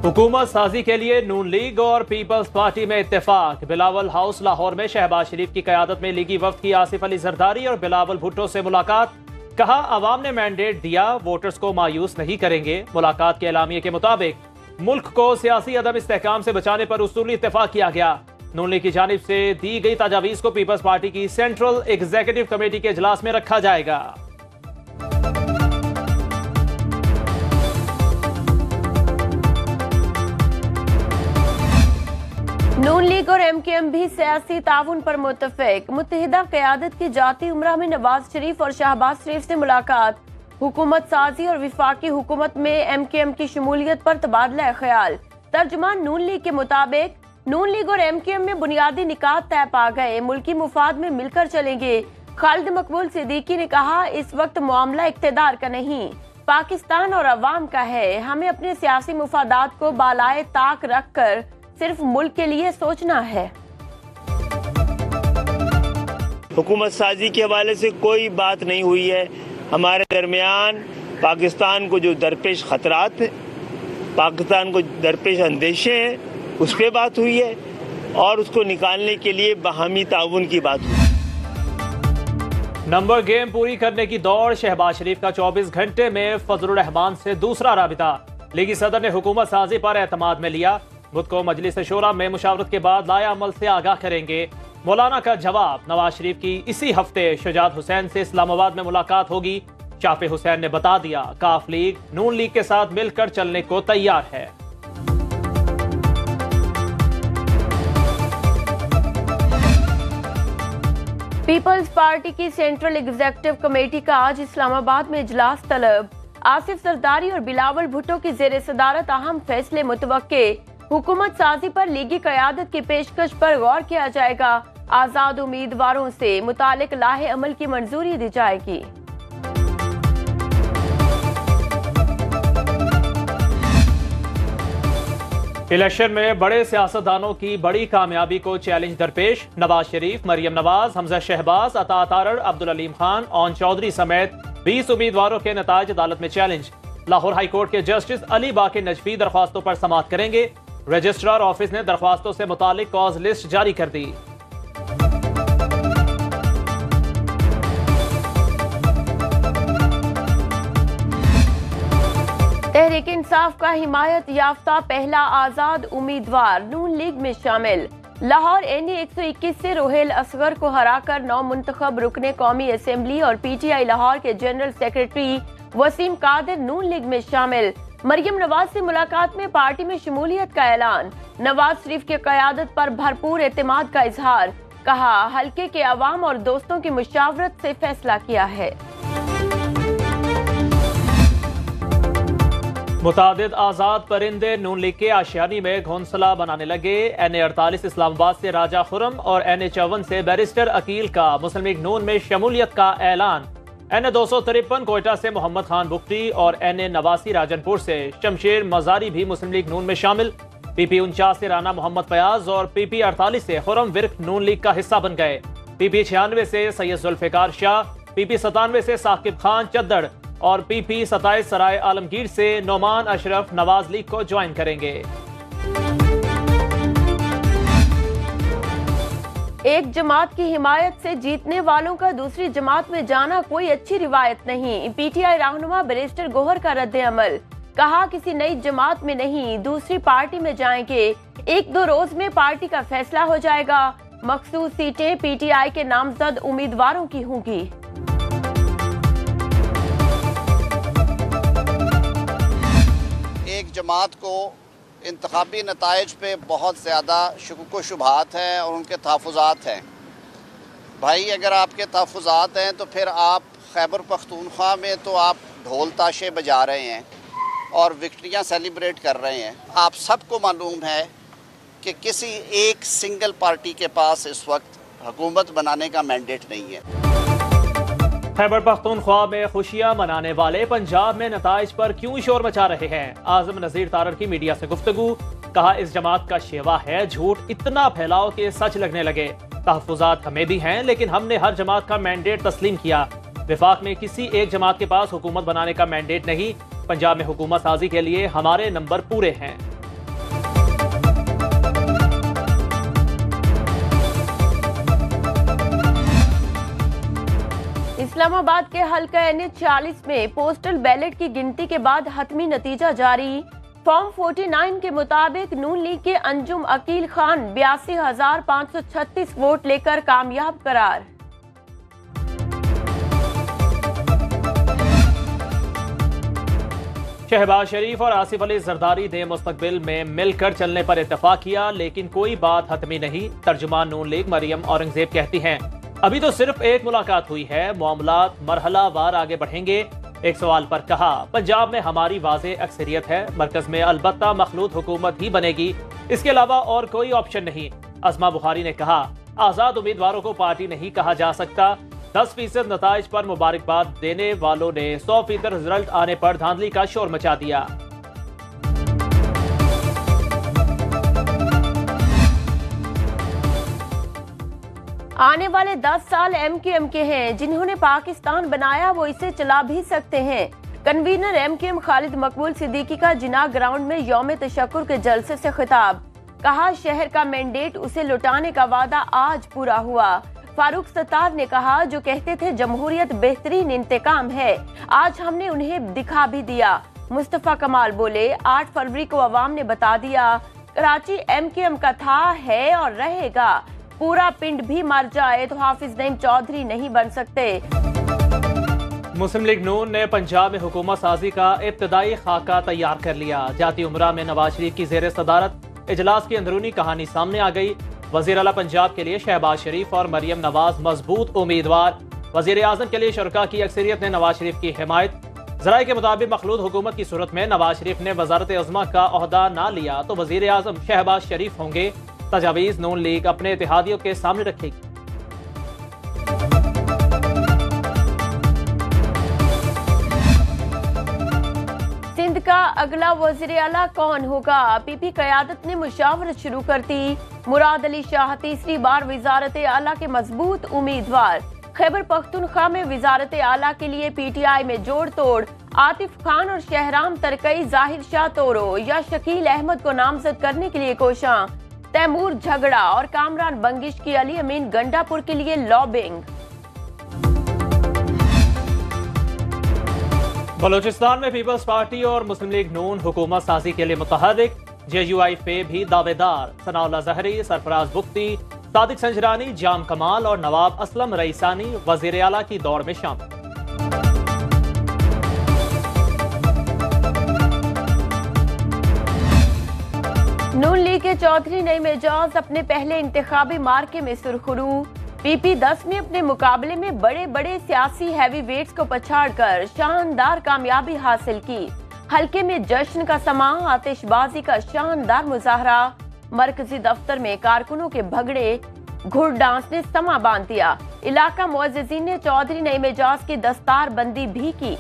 हुकूमत साजी के लिए नून लीग और पीपल्स पार्टी में इत्तेफाक। बिलावल हाउस लाहौर में शहबाज शरीफ की क़यादत में लीगी वफ्द की आसिफ अली जरदारी और बिलावल भुट्टो से मुलाकात। कहा, अवाम ने मैंडेट दिया, वोटर्स को मायूस नहीं करेंगे। मुलाकात के एलामिये के मुताबिक मुल्क को सियासी अदम इस्तेहकाम से बचाने पर उसूली इत्तेफाक किया गया। नून लीग की जानिब से दी गई तजावीज़ को पीपल्स पार्टी की सेंट्रल एग्जीक्यूटिव कमेटी के इजलास में रखा जाएगा। नून लीग और MKM भी सियासी ताउन पर मुत्तफिक। मुत्तहिदा क़यादत की जाती उम्रा में नवाज शरीफ और शहबाज शरीफ से मुलाकात। हुकूमत साजी और विफाकी हुकूमत में MKM की शमूलियत पर तबादला ख्याल। तर्जुमान नून लीग के मुताबिक नून लीग और MKM में बुनियादी निकात तय पा गए, मुल्की मुफाद में मिलकर चलेंगे। खालिद मकबूल सिद्दीकी ने कहा, इस वक्त मामला इक्तदार का नहीं, पाकिस्तान और अवाम का है। हमें अपने सियासी मुफादात को बालाए ताक रख कर सिर्फ मुल्क के लिए सोचना है। हुकूमत साजी के हवाले से कोई बात नहीं हुई है। हमारे दरमियान पाकिस्तान को जो दरपेश खतरात हैं, पाकिस्तान को दरपेश अंदेशे हैं, उस पर बात हुई है और उसको निकालने के लिए बाहमी ताउन की बात हुई। नंबर गेम पूरी करने की दौड़। शहबाज शरीफ का 24 घंटे में फजलुर रहमान से दूसरा राबिता। लीगी सदर ने हुकूमत साजी पर एतमाद में लिया। बुध को मजलिस शूरा में मुशावरत के बाद लाया अमल से आगाह करेंगे। मौलाना का जवाब। नवाज शरीफ की इसी हफ्ते शुजात हुसैन से इस्लामाबाद में मुलाकात होगी। शाफी हुसैन ने बता दिया, काफ लीग नून लीग के साथ मिलकर चलने को तैयार है। पीपल्स पार्टी की सेंट्रल एग्जीक्यूटिव कमेटी का आज इस्लामाबाद में इजलास तलब। आसिफ जरदारी और बिलावल भुट्टो की जेर सदारत अहम फैसले मुतवक्के। हुकूमत साजी पर लीगी क़यादत की पेशकश पर गौर किया जाएगा। आजाद उम्मीदवारों से मुतालिक लाहे अमल की मंजूरी दी जाएगी। इलेक्शन में बड़े सियासतदानों की बड़ी कामयाबी को चैलेंज दरपेश। नवाज शरीफ, मरियम नवाज, हमजा शहबाज, अता तारड़, अब्दुल अलीम खान, ओन चौधरी समेत 20 उम्मीदवारों के नताज अदालत में चैलेंज। लाहौर हाई कोर्ट के जस्टिस अली बाकी नजफी दरख्वास्तों पर समाअत करेंगे। रजिस्ट्रार ऑफिस ने दरख्वास्तों से मुतालिक कॉज लिस्ट जारी कर दी। तहरीक इंसाफ का हिमायत याफ्ता पहला आजाद उम्मीदवार नून लीग में शामिल। लाहौर NA 121 से रोहेल असगर को हराकर नौ मुंतखब रुकने कौमी असेंबली और PTI लाहौर के जनरल सेक्रेटरी वसीम कादिर नून लीग में शामिल। मरियम नवाज से मुलाकात में पार्टी में शमूलियत का ऐलान। नवाज शरीफ की क़यादत पर भरपूर एतमाद का इजहार। कहा, हल्के के अवाम और दोस्तों की मुशावरत से फैसला किया है। मुतादिद आजाद परिंदे नून लीग के आशियानी में घोंसला बनाने लगे। NA 48 इस्लामाबाद से राजा खुरम और NA 54 से बैरिस्टर अकील का मुस्लिम लीग नून में शमूलियत का ऐलान। NA 253 कोयटा से मोहम्मद खान बुख्ती और NA 89 राजनपुर से शमशेर मजारी भी मुस्लिम लीग नून में शामिल। PP 49 से राना मोहम्मद फयाज और PP 48 से खुरम विर्क नून लीग का हिस्सा बन गए। PP 96 से सैयद जुल्फिकार शाह, PP 97 से साकिब खान चद्दड़ और PP 27 सराय आलमगीर से नोमान अशरफ नवाज लीग को ज्वाइन करेंगे। एक जमात की हिमायत से जीतने वालों का दूसरी जमात में जाना कोई अच्छी रिवायत नहीं। PTI रहनुमा बैरिस्टर गोहर का रद्द अमल। कहा, किसी नई जमात में नहीं, दूसरी पार्टी में जाएंगे। 1-2 रोज में पार्टी का फैसला हो जाएगा। मखसूस सीटें PTI के नामजद उम्मीदवारों की होंगी। एक जमात को इंतखाबी नताइज पे बहुत ज़्यादा शुकुक व शुबहात हैं और उनके तहफ़्फ़ुज़ात हैं। भाई, अगर आपके तहफ़्फ़ुज़ात हैं तो फिर आप खैबर पख्तूनख्वा में तो आप ढोल ताशे बजा रहे हैं और विक्ट्रियाँ सेलिब्रेट कर रहे हैं। आप सबको मालूम है कि किसी एक सिंगल पार्टी के पास इस वक्त हुकूमत बनाने का मैंडेट नहीं है। खैबर पख्तूनख्वा में खुशियां मनाने वाले पंजाब में नताइज पर क्यों शोर मचा रहे हैं। आजम नज़ीर तारड़ की मीडिया से गुफ्तगू। कहा, इस जमात का शेवा है झूठ इतना फैलाओ कि सच लगने लगे। तहफ़्फ़ुज़ात हमें भी हैं, लेकिन हमने हर जमात का मैंडेट तस्लीम किया। विफाक में किसी एक जमात के पास हुकूमत बनाने का मैंडेट नहीं। पंजाब में हुकूमत साजी के लिए हमारे नंबर पूरे हैं। इस्लामाबाद के हल्का NH-40 में पोस्टल बैलेट की गिनती के बाद हतमी नतीजा जारी। फॉर्म 49 के मुताबिक नून लीग के अंजुम अकील खान 82,536 वोट लेकर कामयाब करार। शहबाज शरीफ और आसिफ अली जरदारी ने मुस्तकबिल में मिलकर चलने पर इत्तेफाक किया, लेकिन कोई बात हतमी नहीं। तर्जुमान नून लीग मरियम औरंगजेब कहती हैं, अभी तो सिर्फ एक मुलाकात हुई है, मामलात मरहलावार आगे बढ़ेंगे। एक सवाल पर कहा, पंजाब में हमारी वाज़े अक्सरियत है, मरकज में अलबत्ता मखलूत हुकूमत ही बनेगी, इसके अलावा और कोई ऑप्शन नहीं। अज़मा बुखारी ने कहा, आज़ाद उम्मीदवारों को पार्टी नहीं कहा जा सकता। 10% नताइज पर मुबारकबाद देने वालों ने 100% रिजल्ट आने पर धांधली का शोर मचा दिया। आने वाले 10 साल MQM के हैं, जिन्होंने पाकिस्तान बनाया वो इसे चला भी सकते हैं। कन्वीनर MQM खालिद मकबूल सिद्दीकी का जिना ग्राउंड में यौम तशक्कुर के जलसे से खिताब। कहा, शहर का मैंडेट उसे लुटाने का वादा आज पूरा हुआ। फारूक सत्तार ने कहा, जो कहते थे जमहूरियत बेहतरीन इंतकाम है, आज हमने उन्हें दिखा भी दिया। मुस्तफा कमाल बोले, 8 फरवरी को अवाम ने बता दिया, कराची MQM का था, है और रहेगा। पूरा पिंड भी मर जाए तो हाफिज नईम चौधरी नहीं बन सकते। मुस्लिम लीग नून ने पंजाब में हुकूमत साजी का इब्तदाई खाका तैयार कर लिया। जाती उमरा में नवाज शरीफ की जेर सदारत इजलास की अंदरूनी कहानी सामने आ गई। वजीर आला पंजाब के लिए शहबाज शरीफ और मरियम नवाज मजबूत उम्मीदवार। वजीर आजम के लिए शुरका की अक्सरियत ने नवाज शरीफ की हिमायत। जराये के मुताबिक मखलूत हुकूमत की सूरत में नवाज शरीफ ने वजारत अज़मा का ओहदा ना लिया तो वजीर आजम शहबाज शरीफ होंगे। तजावीज़ नून लीग अपने इत्तेहादियों के सामने रखेगी। सिंध का अगला वज़ीर आला कौन होगा? PP क़यादत ने मुशावरत शुरू कर दी। मुराद अली शाह तीसरी बार वज़ारत आला के मजबूत उम्मीदवार। खैबर पख्तूनख्वा में वज़ारत आला के लिए PTI में जोड़ तोड़। आतिफ खान और शहराम तरकई जाहिर शाह तोरो या शकील अहमद को नामजद करने के लिए कोशां। तैमूर झगड़ा और कामरान बंगिश की अली अमीन गंडापुर के लिए लॉबिंग। बलोचिस्तान में पीपल्स पार्टी और मुस्लिम लीग नून हुकूमत साजी के लिए मुतहरिक। JUI पे भी दावेदार। सनाउल्लाह ज़हरी, सरफराज बुख्ती, सादिक संजरानी, जाम कमाल और नवाब असलम रईसानी वजीर आला की दौड़ में शामिल। नून लीग के चौधरी नईम एजाज अपने पहले इंतखाबी मार्के में सुरखरू। PP 10 ने अपने मुकाबले में बड़े बड़े सियासी हैवी वेट्स को पछाड़कर शानदार कामयाबी हासिल की। हल्के में जश्न का समा, आतिशबाजी का शानदार मुजाहरा। मरकजी दफ्तर में कारकुनों के भगड़े घुड़ डांस ने समा बांध दिया। इलाका मुअज्जिजीन ने चौधरी नईम एजाज की दस्तार बंदी भी की।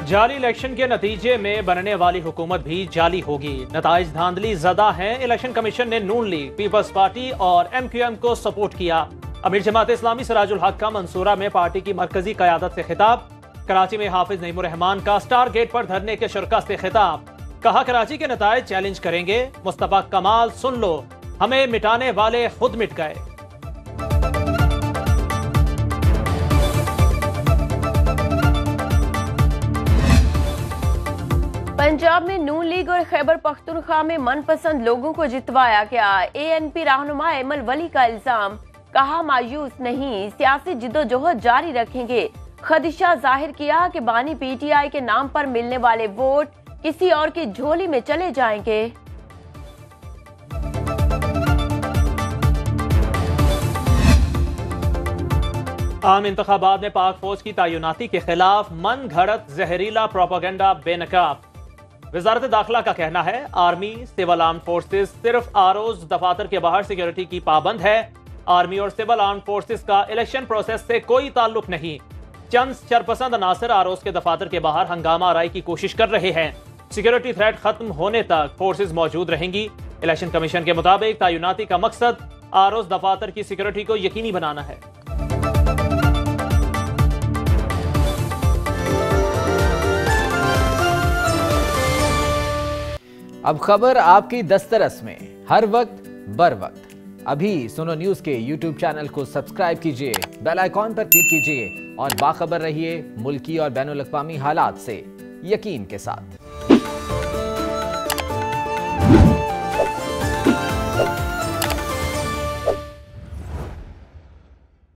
जाली इलेक्शन के नतीजे में बनने वाली हुकूमत भी जाली होगी। नताइज धांधली ज़दा हैं। इलेक्शन कमीशन ने नून लीग, पीपल्स पार्टी और MQM को सपोर्ट किया। अमीर जमात इस्लामी सिराजुल हक का मंसूरा में पार्टी की मरकजी क़यादत से खिताब। कराची में हाफिज नईमुर रहमान का स्टार गेट पर धरने के शुरका से खिताब। कहा, कराची के नताइज चैलेंज करेंगे। मुस्तफा कमाल, सुन लो, हमें मिटाने वाले खुद मिट गए। पंजाब में नून लीग और खैबर पख्तूनख्वा में मनपसंद लोगों को जितवाया गया। ANP रहनुमा एमल वली का इल्जाम। कहा, मायूस नहीं, सियासी जिद्दोजहद जारी रखेंगे। खदशा जाहिर किया कि बानी PTI के नाम पर मिलने वाले वोट किसी और की झोली में चले जाएंगे। आम इंतखाबात में पाक फौज की तैनाती के खिलाफ मन घड़त जहरीला प्रोपेगेंडा बेनकाब। वजारत दाखिला का कहना है, आर्मी, सिविल आर्म फोर्सेस सिर्फ आरओज दफातर के बाहर सिक्योरिटी की पाबंद है। आर्मी और सिविल आर्म फोर्सेस का इलेक्शन प्रोसेस से कोई ताल्लुक नहीं। चंद शरपसंद अनासर आरओज के दफातर के बाहर हंगामा आराई की कोशिश कर रहे हैं। सिक्योरिटी थ्रेट खत्म होने तक फोर्सेस मौजूद रहेंगी। इलेक्शन कमीशन के मुताबिक तैनाती का मकसद आरओज दफातर की सिक्योरिटी को यकीनी बनाना है। अब खबर आपकी दस्तरस में, हर वक्त बर वक्त। अभी सुनो न्यूज के YouTube चैनल को सब्सक्राइब कीजिए, बेल आइकॉन पर क्लिक कीजिए और बाखबर रहिए मुल्की और बैनुल अक़वामी हालात से यकीन के साथ।